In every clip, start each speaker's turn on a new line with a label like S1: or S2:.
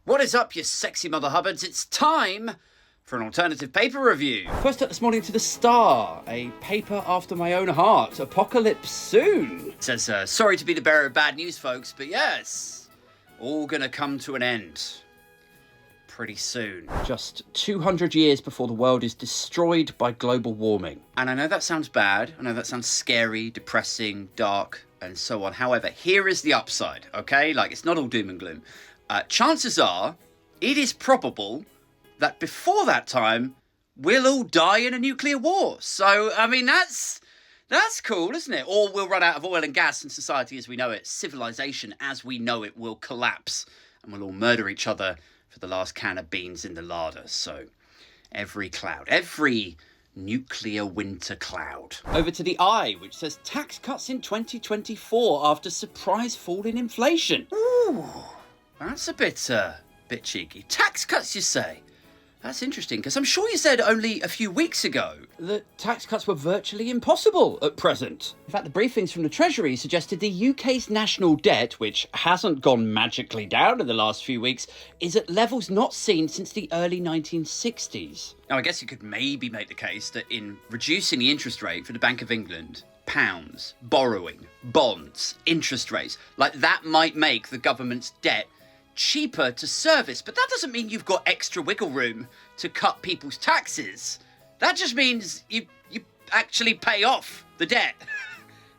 S1: What is up, you sexy mother hubbards? It's time for an alternative paper review. First up this morning to The Star, a paper after my own heart. Apocalypse soon. It says, sorry to be the bearer of bad news, folks, but yes, all gonna come to an end pretty soon. Just 200 years before the world is destroyed by global warming. And I know that sounds bad. I know that sounds scary, depressing, dark, and so on. However, here is the upside, okay? Like, it's not all doom and gloom. Chances are, it is probable that before that time, we'll all die in a nuclear war. So, I mean, that's cool, isn't it? Or we'll run out of oil and gas and society as we know it, civilization as we know it will collapse and we'll all murder each other for the last can of beans in the larder. So, every nuclear winter cloud. Over to the Eye, which says tax cuts in 2024 after surprise fall in inflation. Ooh, that's a bit cheeky. Tax cuts, you say? That's interesting, because I'm sure you said only a few weeks ago that tax cuts were virtually impossible at present. In fact, the briefings from the Treasury suggested the UK's national debt, which hasn't gone magically down in the last few weeks, is at levels not seen since the early 1960s. Now, I guess you could maybe make the case that in reducing the interest rate for the Bank of England, pounds, borrowing, bonds, interest rates, like that might make the government's debt cheaper to service, but that doesn't mean you've got extra wiggle room to cut people's taxes. That just means you actually pay off the debt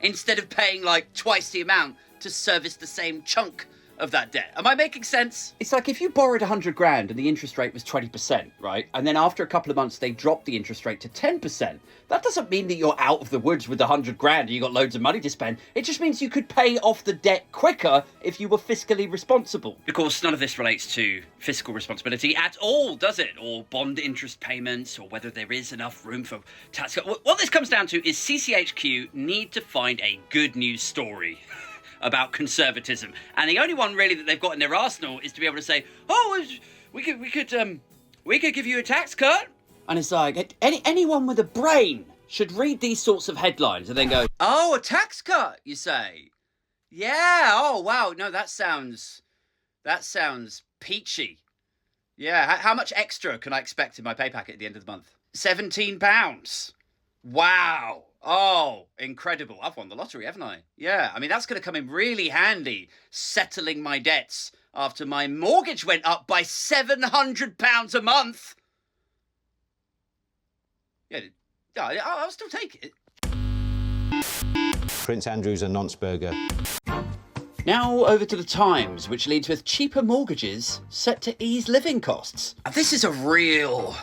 S1: instead of paying like twice the amount to service the same chunk of that debt. Am I making sense? It's like if you borrowed 100 grand and the interest rate was 20%, right? And then after a couple of months, they dropped the interest rate to 10%. That doesn't mean that you're out of the woods with the 100 grand and you got loads of money to spend. It just means you could pay off the debt quicker if you were fiscally responsible. Of course, none of this relates to fiscal responsibility at all, does it? Or bond interest payments, or whether there is enough room for tax cut. What this comes down to is CCHQ need to find a good news story about conservatism, and the only one really that they've got in their arsenal is to be able to say, "Oh, we could give you a tax cut," and it's like anyone with a brain should read these sorts of headlines and then go, "Oh, a tax cut, you say? Yeah. Oh, wow. No, that sounds peachy. Yeah. How much extra can I expect in my pay packet at the end of the month? £17. Wow. Oh, incredible. I've won the lottery, haven't I? Yeah, I mean, that's going to come in really handy, settling my debts after my mortgage went up by £700 a month. Yeah, I'll still take it.
S2: Prince Andrew's a nonce burger.
S1: Now over to the Times, which leads with cheaper mortgages set to ease living costs. Now, this is a real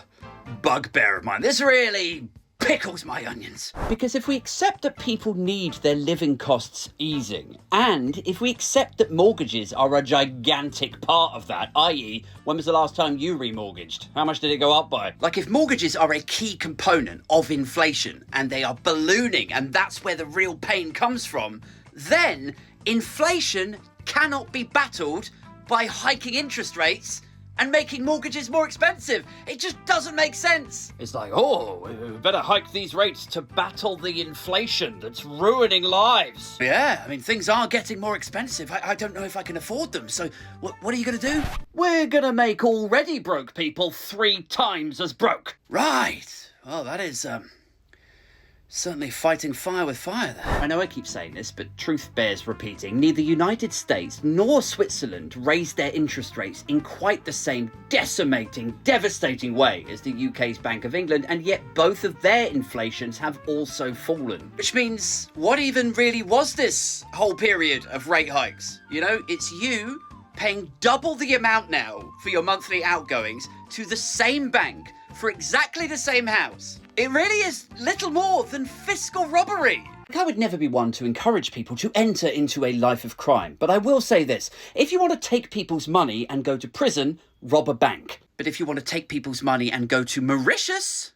S1: bugbear of mine. This really pickles my onions. Because if we accept that people need their living costs easing, and if we accept that mortgages are a gigantic part of that, i.e., when was the last time you remortgaged? How much did it go up by? Like, if mortgages are a key component of inflation and they are ballooning and that's where the real pain comes from, then inflation cannot be battled by hiking interest rates and making mortgages more expensive. It just doesn't make sense. It's like, oh, we better hike these rates to battle the inflation that's ruining lives. Yeah, I mean, things are getting more expensive. I don't know if I can afford them, so what are you going to do? We're going to make already broke people 3 times as broke. Right. Well, that is, certainly fighting fire with fire there. I know I keep saying this, but truth bears repeating. Neither United States nor Switzerland raised their interest rates in quite the same decimating, devastating way as the UK's Bank of England, and yet both of their inflations have also fallen. Which means, what even really was this whole period of rate hikes? You know, it's you paying double the amount now for your monthly outgoings to the same bank for exactly the same house. It really is little more than fiscal robbery. I would never be one to encourage people to enter into a life of crime, but I will say this. If you want to take people's money and go to prison, rob a bank. But if you want to take people's money and go to Mauritius,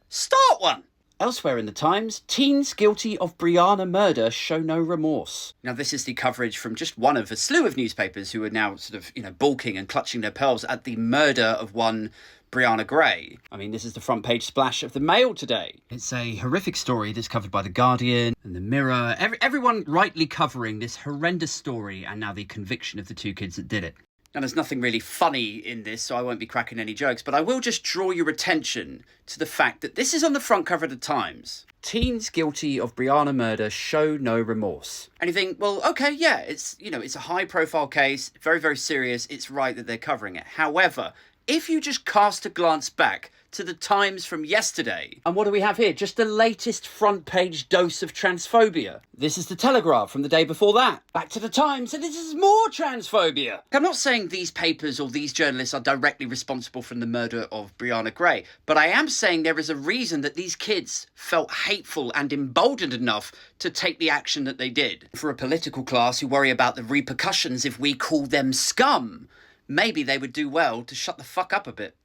S1: start one. Elsewhere in the Times, teens guilty of Brianna murder show no remorse. Now, this is the coverage from just one of a slew of newspapers who are now sort of, balking and clutching their pearls at the murder of one Brianna Gray. I mean, this is the front page splash of the Mail today. It's a horrific story that's covered by The Guardian and The Mirror. Everyone rightly covering this horrendous story and now the conviction of the 2 kids that did it. And there's nothing really funny in this, so I won't be cracking any jokes, but I will just draw your attention to the fact that this is on the front cover of the Times. Teens guilty of Brianna murder show no remorse. And you think, well, okay, yeah, it's a high-profile case, very, very serious. It's right that they're covering it. However, if you just cast a glance back to the Times from yesterday. And what do we have here? Just the latest front page dose of transphobia. This is the Telegraph from the day before that. Back to the Times, and this is more transphobia. I'm not saying these papers or these journalists are directly responsible for the murder of Brianna Gray, but I am saying there is a reason that these kids felt hateful and emboldened enough to take the action that they did. For a political class who worry about the repercussions if we call them scum, maybe they would do well to shut the fuck up a bit.